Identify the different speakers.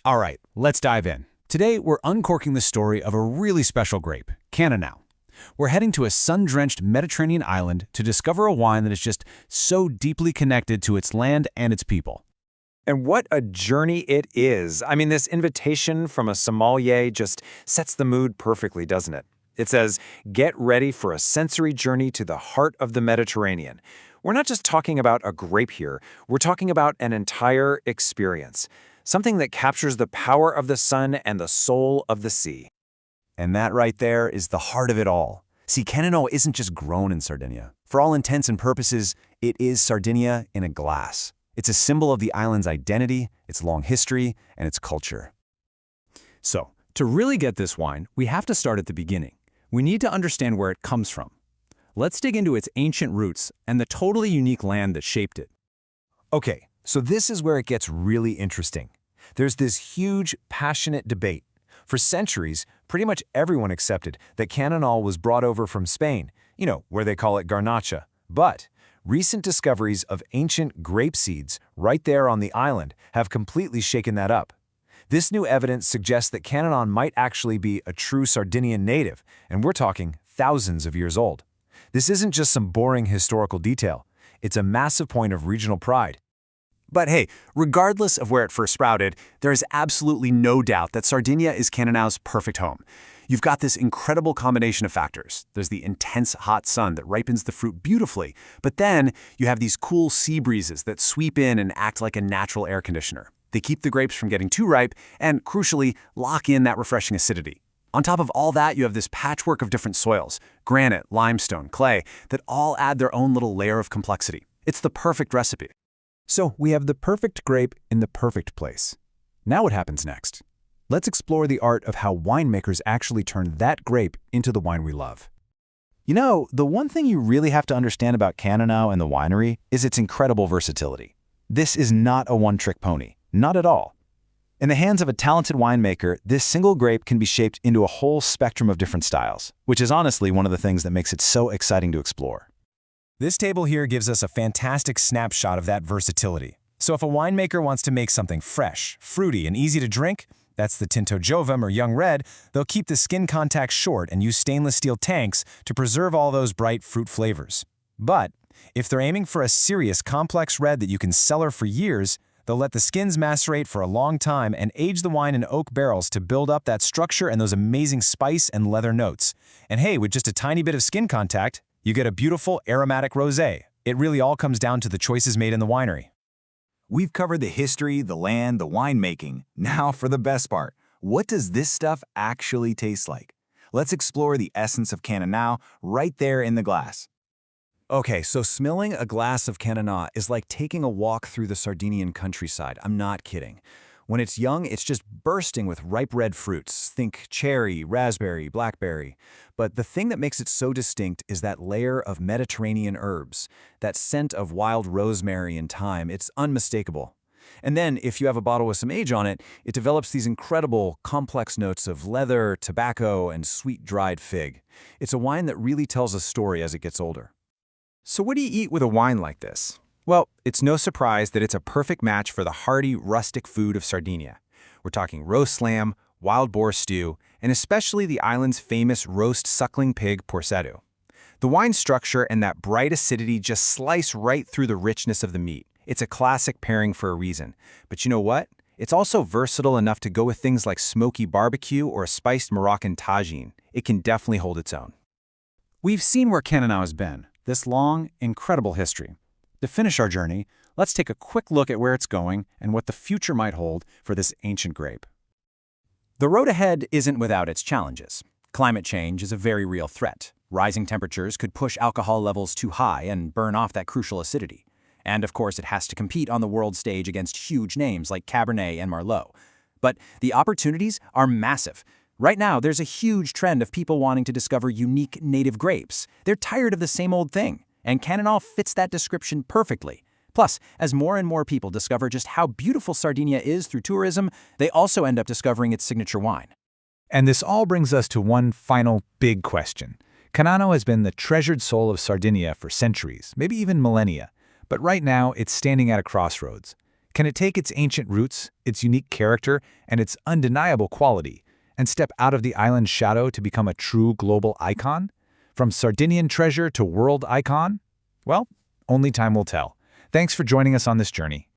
Speaker 1: All right, let's dive in. Today, we're uncorking the story of a really special grape, Cannonau. We're heading to a sun-drenched Mediterranean island to discover a wine that is just so deeply connected to its land and its people.
Speaker 2: And what a journey it is. I mean, this invitation from a sommelier just sets the mood perfectly, doesn't it? It says, get ready for a sensory journey to the heart of the Mediterranean. We're not just talking about a grape here, we're talking about an entire experience. Something that captures the power of the sun and the soul of the sea.
Speaker 1: And that right there is the heart of it all. See, Cannonau isn't just grown in Sardinia. For all intents and purposes, it is Sardinia in a glass. It's a symbol of the island's identity, its long history, and its culture. So, to really get this wine, we have to start at the beginning. We need to understand where it comes from. Let's dig into its ancient roots and the totally unique land that shaped it. Okay, so this is where it gets really interesting. There's this huge, passionate debate. For centuries, pretty much everyone accepted that Cannonau was brought over from Spain, where they call it Grenache. But recent discoveries of ancient grape seeds right there on the island have completely shaken that up. This new evidence suggests that Cannonau might actually be a true Sardinian native, and we're talking thousands of years old. This isn't just some boring historical detail. It's a massive point of regional pride. But hey, regardless of where it first sprouted, there is absolutely no doubt that Sardinia is Cannonau's perfect home. You've got this incredible combination of factors. There's the intense hot sun that ripens the fruit beautifully, but then you have these cool sea breezes that sweep in and act like a natural air conditioner. They keep the grapes from getting too ripe and, crucially, lock in that refreshing acidity. On top of all that, you have this patchwork of different soils, granite, limestone, clay, that all add their own little layer of complexity. It's the perfect recipe. So we have the perfect grape in the perfect place. Now what happens next? Let's explore the art of how winemakers actually turn that grape into the wine we love. The one thing you really have to understand about Cannonau and the winery is its incredible versatility. This is not a one-trick pony, not at all. In the hands of a talented winemaker, this single grape can be shaped into a whole spectrum of different styles, which is honestly one of the things that makes it so exciting to explore. This table here gives us a fantastic snapshot of that versatility. So if a winemaker wants to make something fresh, fruity, and easy to drink, that's the Tinto Jovem or Young Red, they'll keep the skin contact short and use stainless steel tanks to preserve all those bright fruit flavors. But if they're aiming for a serious complex red that you can cellar for years, they'll let the skins macerate for a long time and age the wine in oak barrels to build up that structure and those amazing spice and leather notes. And hey, with just a tiny bit of skin contact, you get a beautiful aromatic rosé. It really all comes down to the choices made in the winery.
Speaker 3: We've covered the history, the land, the winemaking. Now for the best part. What does this stuff actually taste like? Let's explore the essence of Cannonau right there in the glass.
Speaker 1: Okay, so smelling a glass of Cannonau is like taking a walk through the Sardinian countryside. I'm not kidding. When it's young, it's just bursting with ripe red fruits. Think cherry, raspberry, blackberry. But the thing that makes it so distinct is that layer of Mediterranean herbs, that scent of wild rosemary and thyme. It's unmistakable. And then, if you have a bottle with some age on it, it develops these incredible, complex notes of leather, tobacco, and sweet dried fig. It's a wine that really tells a story as it gets older. So what do you eat with a wine like this? Well, it's no surprise that it's a perfect match for the hearty, rustic food of Sardinia. We're talking roast lamb, wild boar stew, and especially the island's famous roast suckling pig porsetto. The wine structure and that bright acidity just slice right through the richness of the meat. It's a classic pairing for a reason. But you know what? It's also versatile enough to go with things like smoky barbecue or a spiced Moroccan tagine. It can definitely hold its own. We've seen where Cannonau has been, this long, incredible history. To finish our journey, let's take a quick look at where it's going and what the future might hold for this ancient grape. The road ahead isn't without its challenges. Climate change is a very real threat. Rising temperatures could push alcohol levels too high and burn off that crucial acidity. And of course, it has to compete on the world stage against huge names like Cabernet and Merlot. But the opportunities are massive. Right now, there's a huge trend of people wanting to discover unique native grapes. They're tired of the same old thing. And Cannonau fits that description perfectly. Plus, as more and more people discover just how beautiful Sardinia is through tourism, they also end up discovering its signature wine. And this all brings us to one final big question. Cannonau has been the treasured soul of Sardinia for centuries, maybe even millennia. But right now, it's standing at a crossroads.
Speaker 4: Can it take its ancient roots, its unique character, and its undeniable quality, and step out of the island's shadow to become a true global icon? From Sardinian treasure to world icon? Well, only time will tell. Thanks for joining us on this journey.